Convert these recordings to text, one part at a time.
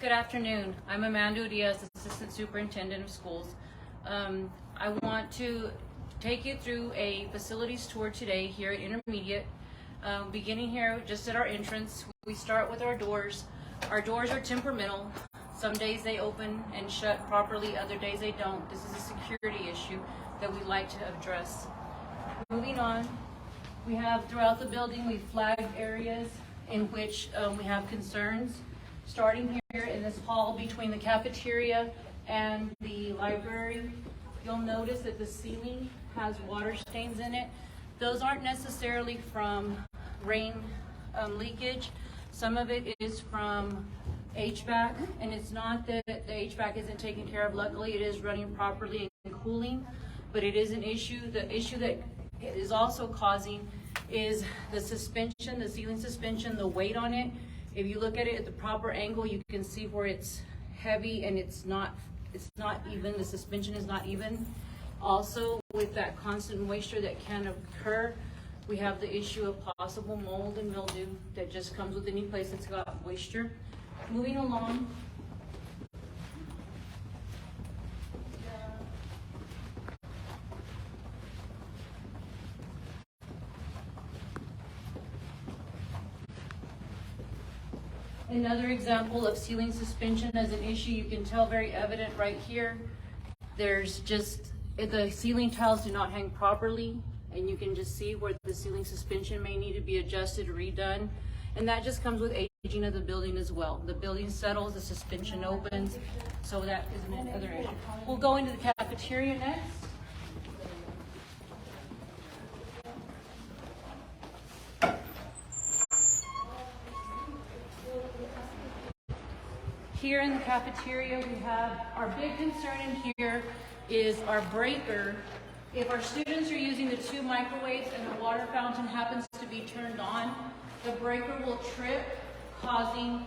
Good afternoon. I'm Amanda Diaz, Assistant Superintendent of Schools. I want to take you through a facilities tour today here at Intermediate. Beginning here just at our entrance, we start with our doors. Our doors are temperamental. Some days they open and shut properly, other days they don't. This is a security issue that we like to address. Moving on, we have throughout the building, we flagged areas in which we have concerns. Starting here in this hall between the cafeteria and the library, you'll notice that the ceiling has water stains in it. Those aren't necessarily from rain leakage. Some of it is from HVAC, and it's not that the HVAC isn't taken care of. Luckily, it is running properly and cooling, but it is an issue. The issue that it is also causing is the suspension, the ceiling suspension, the weight on it. If you look at it at the proper angle, you can see where it's heavy and it's not even, the suspension is not even. Also, with that constant moisture that can occur, we have the issue of possible mold and mildew that just comes with any place that's got moisture. Moving along. Another example of ceiling suspension as an issue, you can tell very evident right here. There's just, the ceiling tiles do not hang properly, and you can just see where the ceiling suspension may need to be adjusted or redone. And that just comes with aging of the building as well. The building settles, the suspension opens, so that is another issue. We'll go into the cafeteria next. Here in the cafeteria, we have our big concern in here is our breaker. If our students are using the 2 microwaves and the water fountain happens to be turned on, the breaker will trip, causing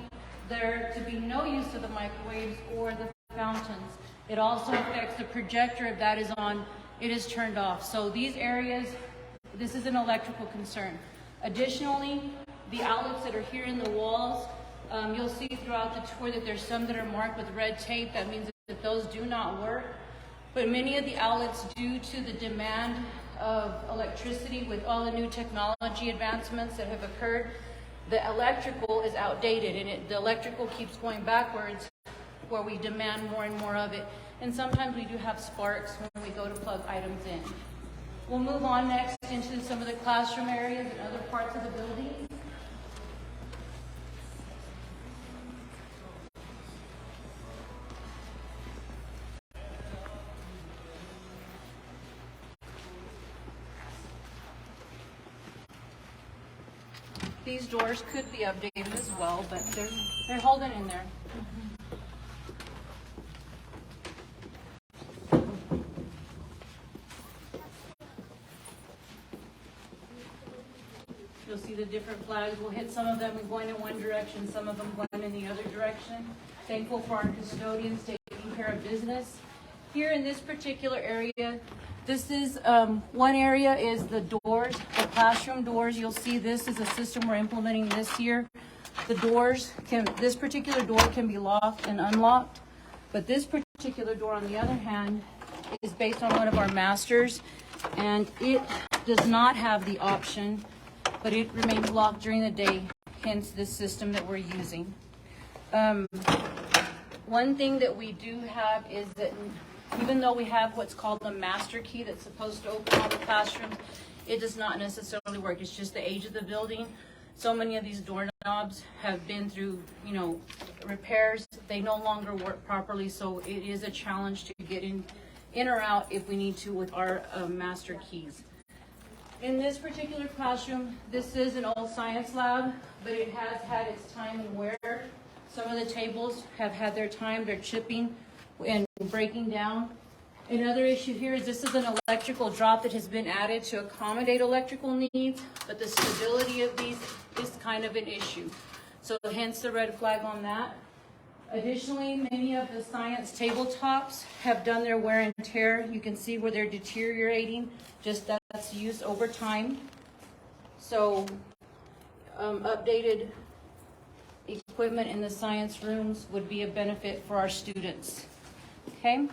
there to be no use of the microwaves or the fountains. It also affects the projector. If that is on, it is turned off. So these areas, this is an electrical concern. Additionally, the outlets that are here in the walls, you'll see throughout the tour that there's some that are marked with red tape. That means that those do not work. But many of the outlets, due to the demand of electricity with all the new technology advancements that have occurred, the electrical is outdated, and the electrical keeps going backwards where we demand more and more of it. And sometimes we do have sparks when we go to plug items in. We'll move on next into some of the classroom areas and other parts of the building. These doors could be updated as well, but they're holding in there. You'll see the different flags. We'll hit some of them going in one direction, some of them going in the other direction. Thankful for our custodians taking care of business. Here in this particular area, this is one area is the doors, the classroom doors. You'll see this is a system we're implementing this year. The doors this particular door can be locked and unlocked, but this particular door, on the other hand, is based on one of our masters, and it does not have the option, but it remains locked during the day, hence this system that we're using. One thing that we do have is that even though we have what's called the master key that's supposed to open all the classrooms, it does not necessarily work. It's just the age of the building. So many of these doorknobs have been through, repairs. They no longer work properly, so it is a challenge to get in or out if we need to with our master keys. In this particular classroom, this is an old science lab, but it has had its time and wear. Some of the tables have had their time. They're chipping and breaking down. Another issue here is this is an electrical drop that has been added to accommodate electrical needs, but the stability of these is kind of an issue. So hence the red flag on that. Additionally, many of the science tabletops have done their wear and tear. You can see where they're deteriorating, just that's used over time. So updated equipment in the science rooms would be a benefit for our students. Okay,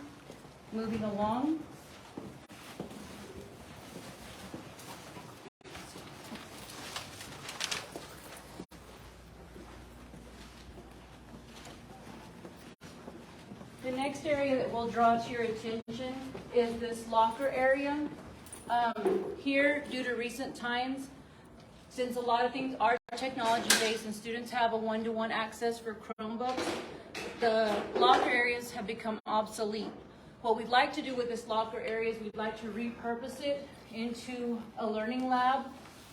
moving along. The next area that we'll draw to your attention is this locker area. Here, due to recent times, since a lot of things are technology-based and students have a one-to-one access for Chromebooks, the locker areas have become obsolete. What we'd like to do with this locker area is we'd like to repurpose it into a learning lab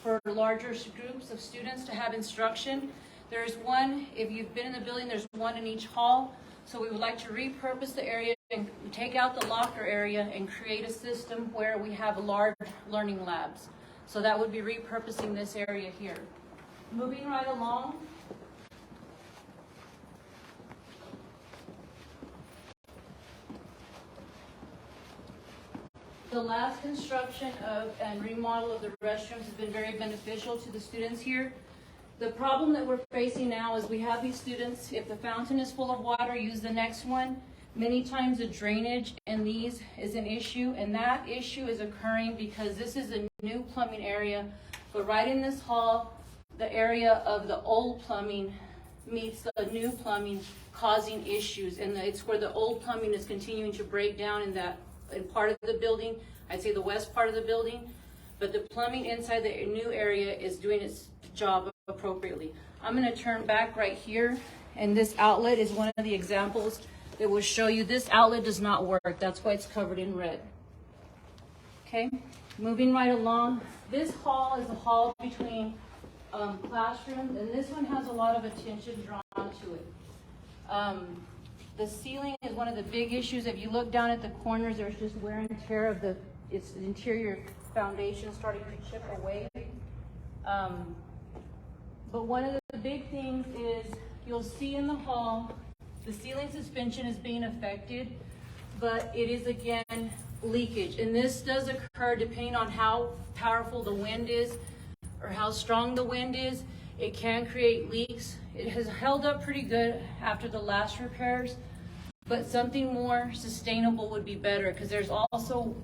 for larger groups of students to have instruction. There's one, if you've been in the building, there's one in each hall. So we would like to repurpose the area and take out the locker area and create a system where we have large learning labs. So that would be repurposing this area here. Moving right along. The last construction of and remodel of the restrooms has been very beneficial to the students here. The problem that we're facing now is we have these students, if the fountain is full of water, use the next one. Many times the drainage in these is an issue, and that issue is occurring because this is a new plumbing area, but right in this hall, the area of the old plumbing meets the new plumbing, causing issues, and it's where the old plumbing is continuing to break down in part of the building, I'd say the west part of the building, but the plumbing inside the new area is doing its job appropriately. I'm going to turn back right here, and this outlet is one of the examples that will show you this outlet does not work. That's why it's covered in red. Okay, moving right along. This hall is a hall between classrooms, and this one has a lot of attention drawn to it. The ceiling is one of the big issues. If you look down at the corners, there's just wear and tear of the interior foundation starting to chip away. But one of the big things is you'll see in the hall, the ceiling suspension is being affected, but it is again leakage. And this does occur depending on how powerful the wind is or how strong the wind is. It can create leaks. It has held up pretty good after the last repairs, but something more sustainable would be better because there's also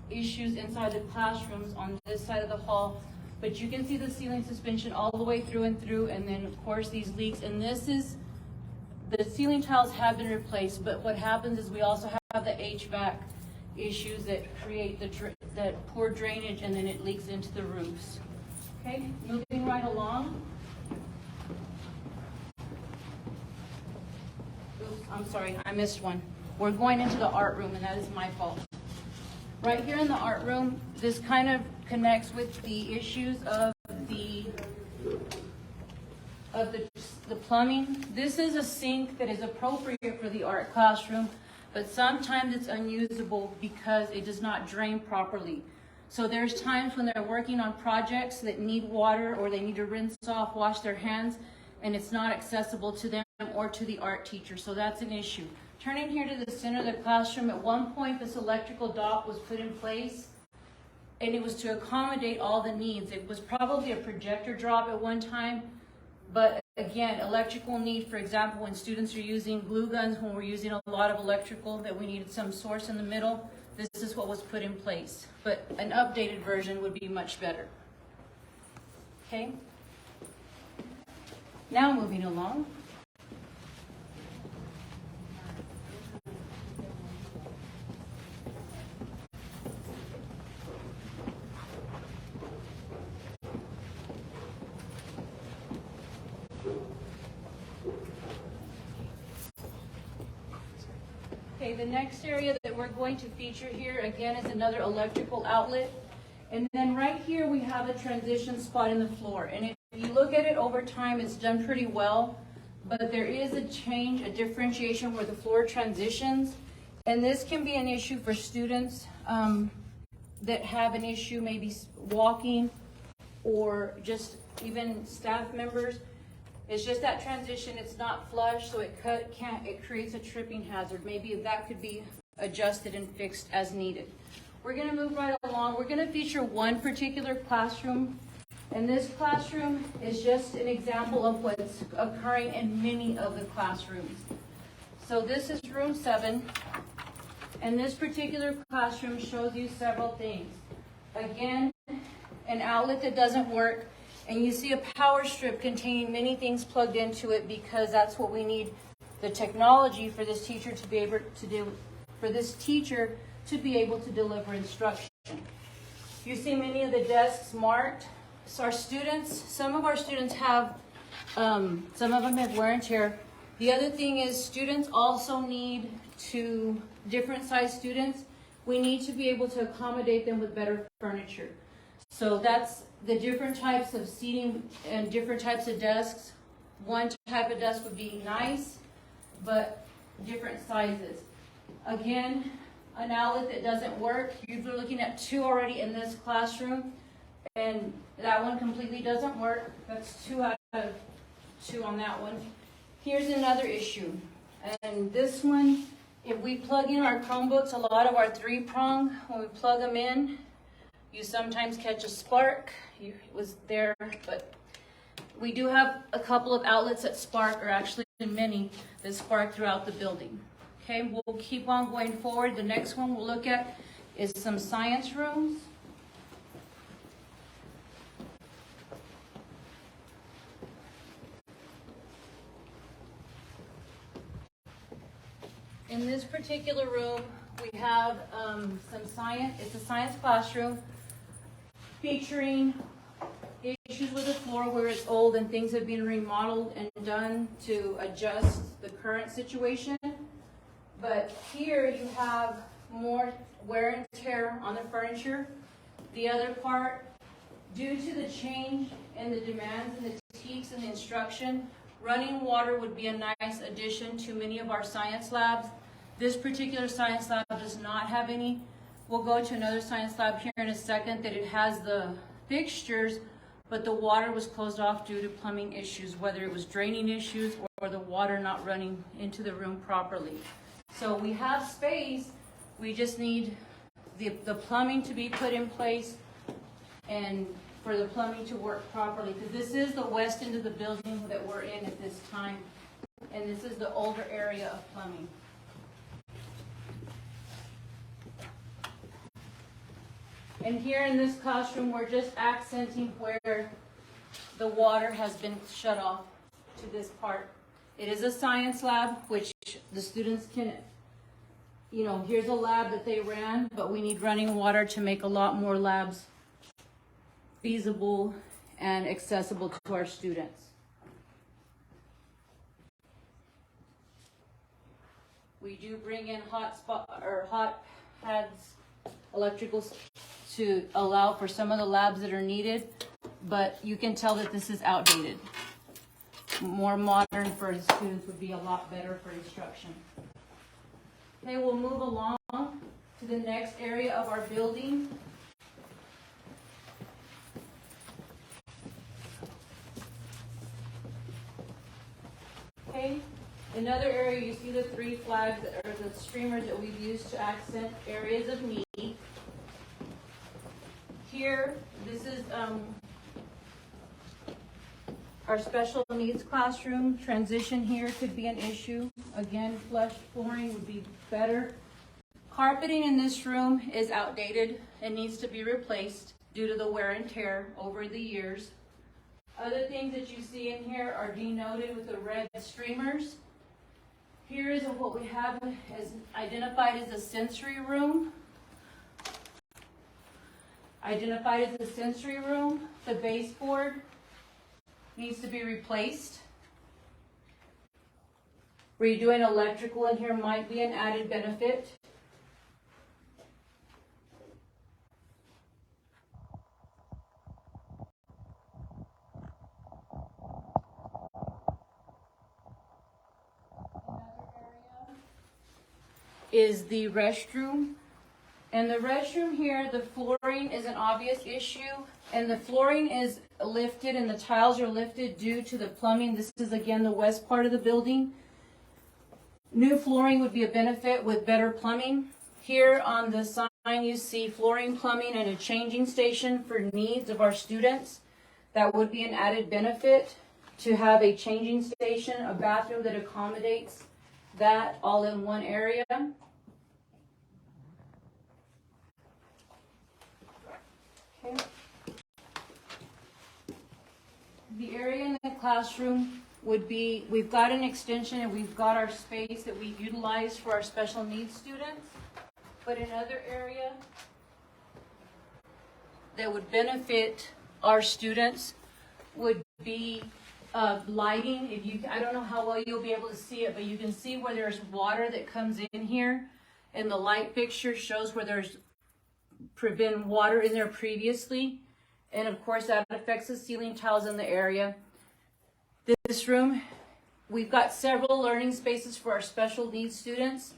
issues inside the classrooms on this side of the hall. But you can see the ceiling suspension all the way through and through, and then of course these leaks. And this is, the ceiling tiles have been replaced, but what happens is we also have the HVAC issues that create that poor drainage, and then it leaks into the roofs. Okay, moving right along. Oops, I'm sorry, I missed one. We're going into the art room, and that is my fault. Right here in the art room, this kind of connects with the issues of the plumbing. This is a sink that is appropriate for the art classroom, but sometimes it's unusable because it does not drain properly. So there's times when they're working on projects that need water or they need to rinse off, wash their hands, and it's not accessible to them or to the art teacher. So that's an issue. Turning here to the center of the classroom, at one point this electrical dock was put in place, and it was to accommodate all the needs. It was probably a projector drop at one time, but again, electrical need, for example, when students are using glue guns, when we're using a lot of electrical that we needed some source in the middle, this is what was put in place. But an updated version would be much better. Okay? Now moving along. Okay, the next area that we're going to feature here again is another electrical outlet. And then right here we have a transition spot in the floor. And if you look at it over time, it's done pretty well. But there is a change, a differentiation where the floor transitions. And this can be an issue for students that have an issue maybe walking, or just even staff members. It's just that transition, it's not flush, so it creates a tripping hazard. Maybe that could be adjusted and fixed as needed. We're going to move right along. We're going to feature one particular classroom And this classroom is just an example of what's occurring in many of the classrooms. So this is room 7, and this particular classroom shows you several things. Again, an outlet that doesn't work, and you see a power strip containing many things plugged into it because that's what we need the technology for this teacher to be able to do, for this teacher to be able to deliver instruction. You see many of the desks marked. So our students, some of our students have, some of them have wear and tear. The other thing is students also need to, different size students, we need to be able to accommodate them with better furniture. So that's the different types of seating and different types of desks. One type of desk would be nice, but different sizes. Again, an outlet that doesn't work. You're looking at 2 already in this classroom, and that one completely doesn't work. That's 2 out of 2 on that one. Here's another issue, and this one, if we plug in our Chromebooks, a lot of our 3-prong, when we plug them in, you sometimes catch a spark. It was there, but we do have a couple of outlets that spark, or actually many that spark throughout the building. Okay, we'll keep on going forward. The next one we'll look at is some science rooms. In this particular room, we have some science. It's a science classroom featuring issues with the floor where it's old and things have been remodeled and done to adjust the current situation. But here you have more wear and tear on the furniture. The other part, due to the change in the demands and the techniques and the instruction, running water would be a nice addition to many of our science labs. This particular science lab does not have any. We'll go to another science lab here in a second that it has the fixtures, but the water was closed off due to plumbing issues, whether it was draining issues or the water not running into the room properly. So we have space, we just need the plumbing to be put in place and for the plumbing to work properly. Because this is the west end of the building that we're in at this time, and this is the older area of plumbing. And here in this classroom, we're just accenting where the water has been shut off to this part. It is a science lab, which the students can, here's a lab that they ran, but we need running water to make a lot more labs feasible and accessible to our students. We do bring in hot pads, electricals to allow for some of the labs that are needed, but you can tell that this is outdated. More modern for the students would be a lot better for instruction. Okay, we'll move along to the next area of our building. Okay, another area, you see the 3 flags or the streamers that we've used to accent areas of need. Here, this is our special needs classroom. Transition here could be an issue. Again, flush flooring would be better. Carpeting in this room is outdated and needs to be replaced due to the wear and tear over the years. Other things that you see in here are denoted with the red streamers. Here is what we have as identified as a sensory room. Identified as a sensory room, the baseboard needs to be replaced. Redoing electrical in here might be an added benefit. Another area is the restroom. And the restroom here, the flooring is an obvious issue, and the flooring is lifted and the tiles are lifted due to the plumbing. This is again the west part of the building. New flooring would be a benefit with better plumbing. Here on the sign you see flooring, plumbing, and a changing station for needs of our students. That would be an added benefit to have a changing station, a bathroom that accommodates that all in one area. Okay. The area in the classroom would be, we've got an extension and we've got our space that we utilize for our special needs students. But another area that would benefit our students would be lighting. I don't know how well you'll be able to see it, but you can see where there's water that comes in here, and the light fixture shows where there's been water in there previously, and of course that affects the ceiling tiles in the area. This room, we've got several learning spaces for our special needs students.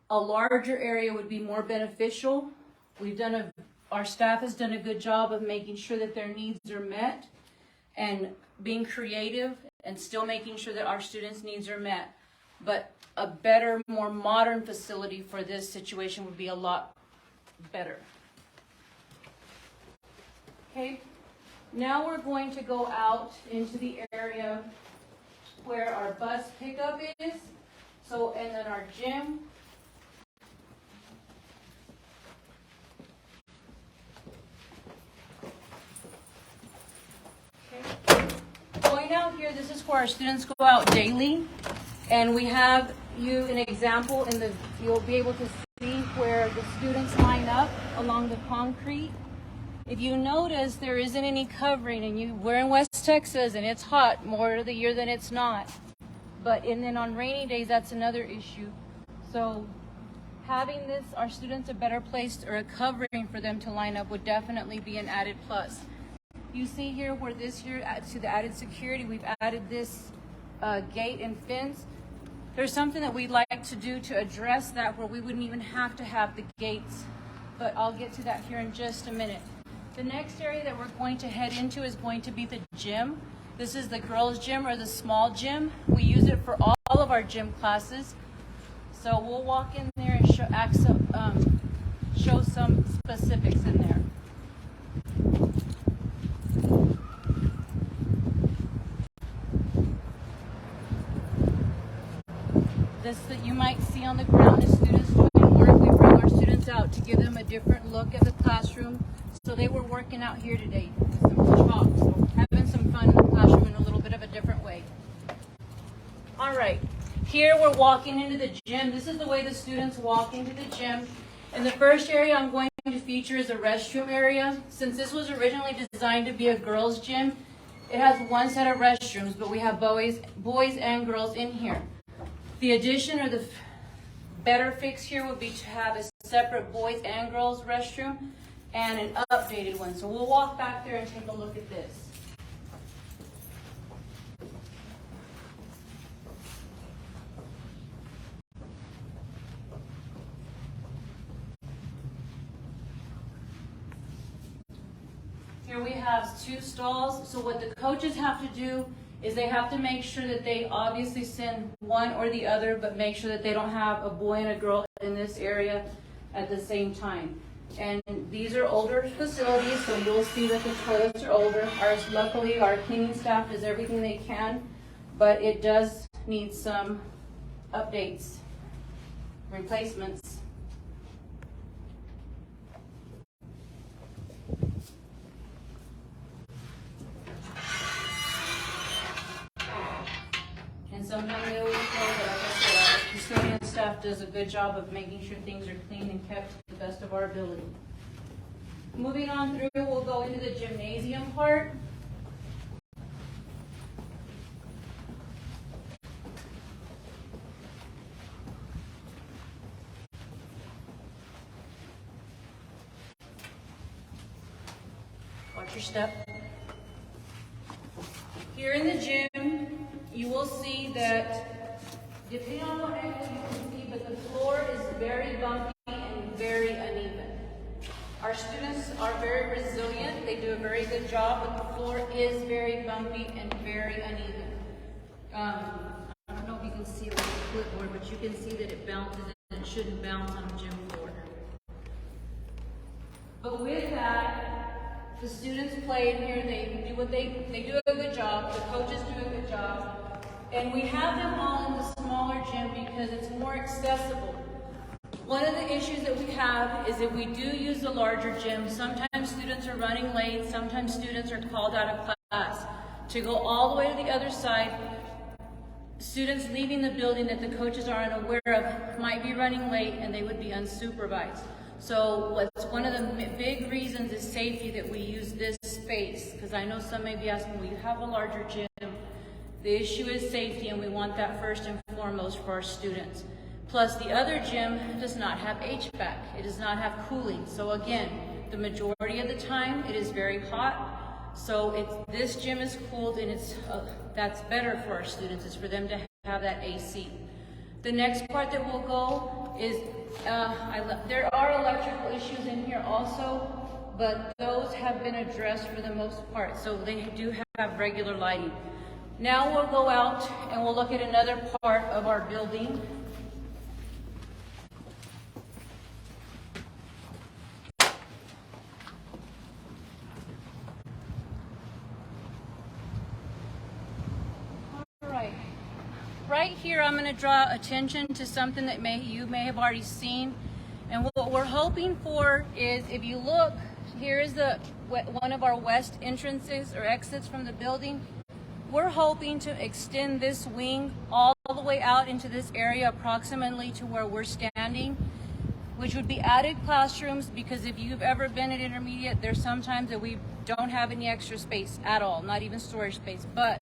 A larger area would be more beneficial. Our staff has done a good job of making sure that their needs are met and being creative and still making sure that our students' needs are met. But a better, more modern facility for this situation would be a lot better. Okay, now we're going to go out into the area where our bus pickup is. And then our gym. Going out here, this is where our students go out daily, and we have you an example you'll be able to see where the students line up along the concrete. If you notice, there isn't any covering, and we're in West Texas and it's hot more of the year than it's not. And then on rainy days, that's another issue. So having our students a better place or a covering for them to line up would definitely be an added plus. You see here where to the added security, we've added this gate and fence. There's something that we'd like to do to address that where we wouldn't even have to have the gates, but I'll get to that here in just a minute. The next area that we're going to head into is going to be the gym. This is the girls' gym, or the small gym. We use it for all of our gym classes. So we'll walk in there and show some specifics in there. This that you might see on the ground is students doing work. We bring our students out to give them a different look at the classroom. So they were working out here today with some chalk, so having some fun in the classroom in a little bit of a different way. All right, here we're walking into the gym. This is the way the students walk into the gym. And the first area I'm going to feature is a restroom area. Since this was originally designed to be a girls' gym, it has one set of restrooms, but we have boys and girls in here. The addition or the better fix here would be to have a separate boys and girls restroom and an updated one. So we'll walk back there and take a look at this. Here we have 2 stalls. So what the coaches have to do is they have to make sure that they obviously send one or the other, but make sure that they don't have a boy and a girl in this area at the same time. And these are older facilities, so you'll see that the toilets are older. Luckily, our cleaning staff does everything they can, but it does need some updates, replacements. And sometimes they always know that, like I said, our custodian staff does a good job of making sure things are clean and kept to the best of our ability. Moving on through, we'll go into the gymnasium part. Watch your step. Here in the gym, you will see that, depending on what angle you can see, but the floor is very bumpy and very uneven. Our students are very resilient. They do a very good job, but the floor is very bumpy and very uneven. I don't know if you can see it with the clipboard, but you can see that it bounces and it shouldn't bounce on a gym floor. But with that, The students play in here, they do a good job, the coaches do a good job. And we have them all in the smaller gym because it's more accessible. One of the issues that we have is if we do use the larger gym, sometimes students are running late, sometimes students are called out of class. To go all the way to the other side, students leaving the building that the coaches are unaware of might be running late and they would be unsupervised. So what's one of the big reasons is safety that we use this space, because I know some may be asking, well, you have a larger gym. The issue is safety, and we want that first and foremost for our students. Plus, the other gym does not have HVAC. It does not have cooling. So again, the majority of the time, it is very hot. So this gym is cooled, and that's better for our students. It's for them to have that AC. The next part that we'll go is, there are electrical issues in here also, but those have been addressed for the most part. So they do have regular lighting. Now we'll go out and we'll look at another part of our building. All right. Right here, I'm going to draw attention to something that you may have already seen. And what we're hoping for is, if you look, here is one of our west entrances or exits from the building. We're hoping to extend this wing all the way out into this area approximately to where we're standing, which would be added classrooms, because if you've ever been at intermediate, there's sometimes that we don't have any extra space at all, not even storage space. But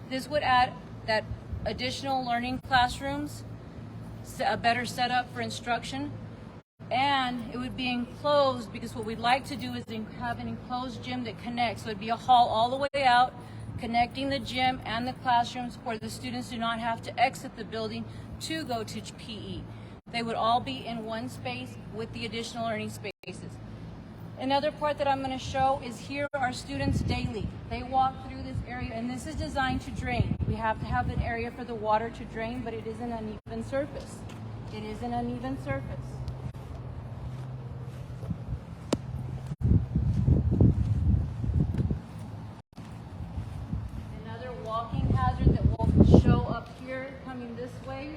this would add that additional learning classrooms, a better setup for instruction, and it would be enclosed, because what we'd like to do is have an enclosed gym that connects. So it'd be a hall all the way out, connecting the gym and the classrooms, where the students do not have to exit the building to go to PE. They would all be in one space with the additional learning spaces. Another part that I'm going to show is here our students daily. They walk through this area, and this is designed to drain. We have to have an area for the water to drain, but it is an uneven surface. It is an uneven surface. Walking hazard that will show up here coming this way.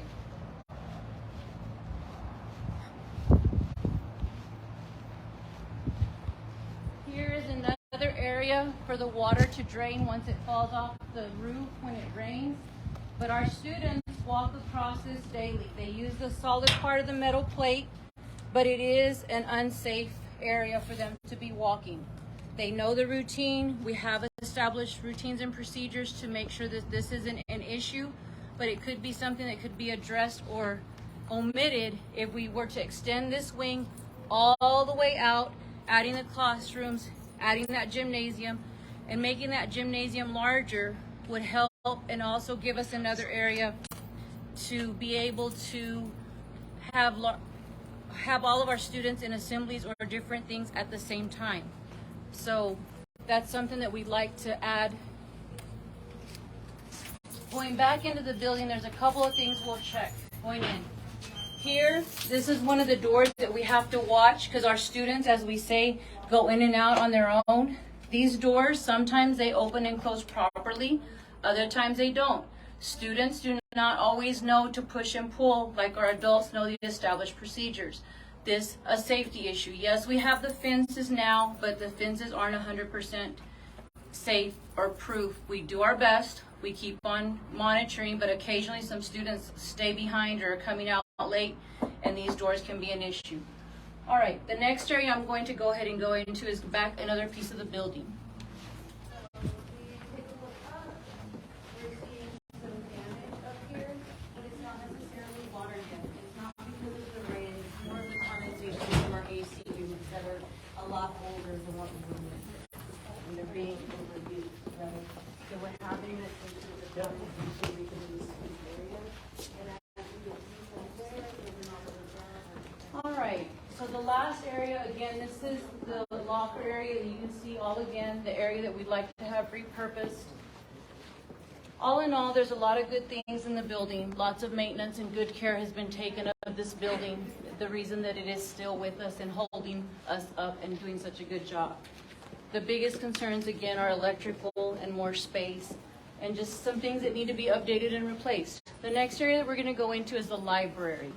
Here is another area for the water to drain once it falls off the roof when it rains. But our students walk across this daily. They use the solid part of the metal plate, but it is an unsafe area for them to be walking. They know the routine. We have established routines and procedures to make sure that this isn't an issue, but it could be something that could be addressed or omitted if we were to extend this wing all the way out, adding the classrooms, adding that gymnasium, and making that gymnasium larger would help, and also give us another area to be able to have all of our students in assemblies or different things at the same time. So that's something that we'd like to add. Going back into the building, there's a couple of things we'll check going in. Here, this is one of the doors that we have to watch, because our students, as we say, go in and out on their own. These doors, sometimes they open and close properly, other times they don't. Students do not always know to push and pull like our adults know the established procedures. This a safety issue. Yes, we have the fences now, but the fences aren't 100% safe or proof. We do our best. We keep on monitoring, but occasionally some students stay behind or are coming out late, and these doors can be an issue. All right, the next area I'm going to go ahead and go into is back another piece of the building. A lot older than what we were doing. And they're being overused, right? So we're having this into the building so we can use this area. And as we get people there, there's another. All right, so the last area, again, this is the locker area. You can see all again, the area that we'd like to have repurposed. All in all, there's a lot of good things in the building. Lots of maintenance and good care has been taken of this building. The reason that it is still with us and holding us up and doing such a good job. The biggest concerns again are electrical and more space, and just some things that need to be updated and replaced. The next area that we're going to go into is the library.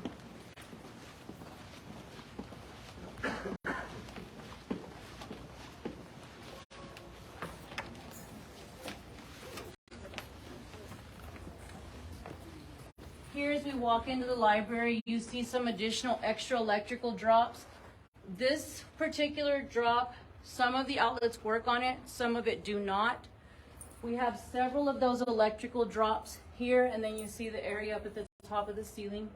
Here as we walk into the library, you see some additional extra electrical drops. This particular drop, some of the outlets work on it, some of it do not. We have several of those electrical drops here, and then you see the area up at the top of the ceiling.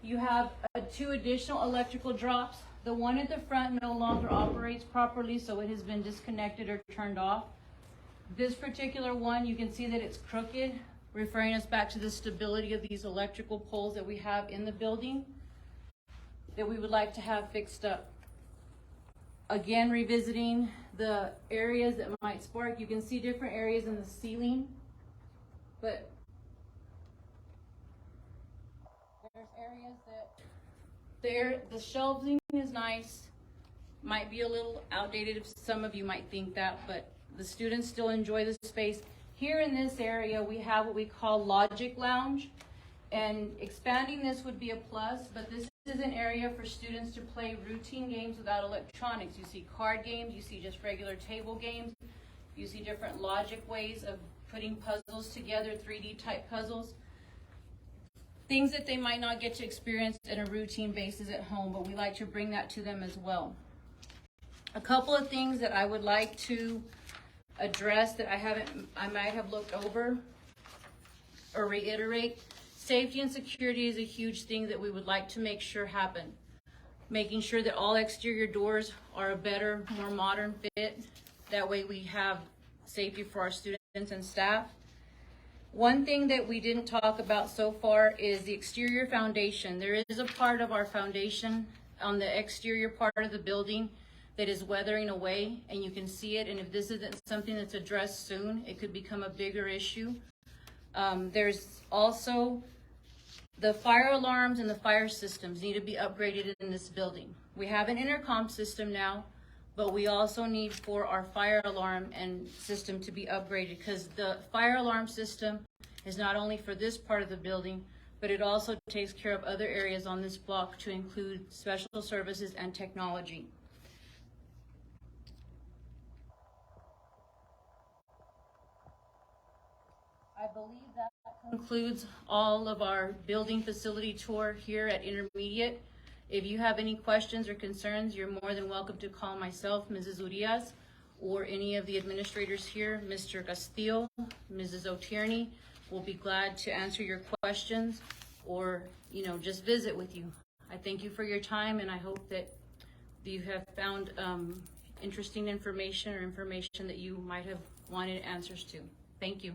You have 2 additional electrical drops. The one at the front no longer operates properly, so it has been disconnected or turned off. This particular one, you can see that it's crooked, referring us back to the stability of these electrical poles that we have in the building that we would like to have fixed up. Again, revisiting the areas that might spark. You can see different areas in the ceiling, but there's areas that the shelving is nice, might be a little outdated if some of you might think that, but the students still enjoy the space. Here in this area, we have what we call Logic Lounge, and expanding this would be a plus, but this is an area for students to play routine games without electronics. You see card games, you see just regular table games, you see different logic ways of putting puzzles together, 3D type puzzles. Things that they might not get to experience on a routine basis at home, but we like to bring that to them as well. A couple of things that I would like to address that I might have looked over or reiterate. Safety and security is a huge thing that we would like to make sure happen. Making sure that all exterior doors are a better, more modern fit. That way we have safety for our students and staff. One thing that we didn't talk about so far is the exterior foundation. There is a part of our foundation on the exterior part of the building that is weathering away, and you can see it, and if this isn't something that's addressed soon, it could become a bigger issue. There's also the fire alarms and the fire systems need to be upgraded in this building. We have an intercom system now, but we also need for our fire alarm and system to be upgraded, because the fire alarm system is not only for this part of the building, but it also takes care of other areas on this block to include special services and technology. I believe that concludes all of our building facility tour here at Intermediate. If you have any questions or concerns, you're more than welcome to call myself, Mrs. Urias, or any of the administrators here, Mr. Castillo, Mrs. O'Tierney. We'll be glad to answer your questions or, just visit with you. I thank you for your time, and I hope that you have found interesting information or information that you might have wanted answers to. Thank you.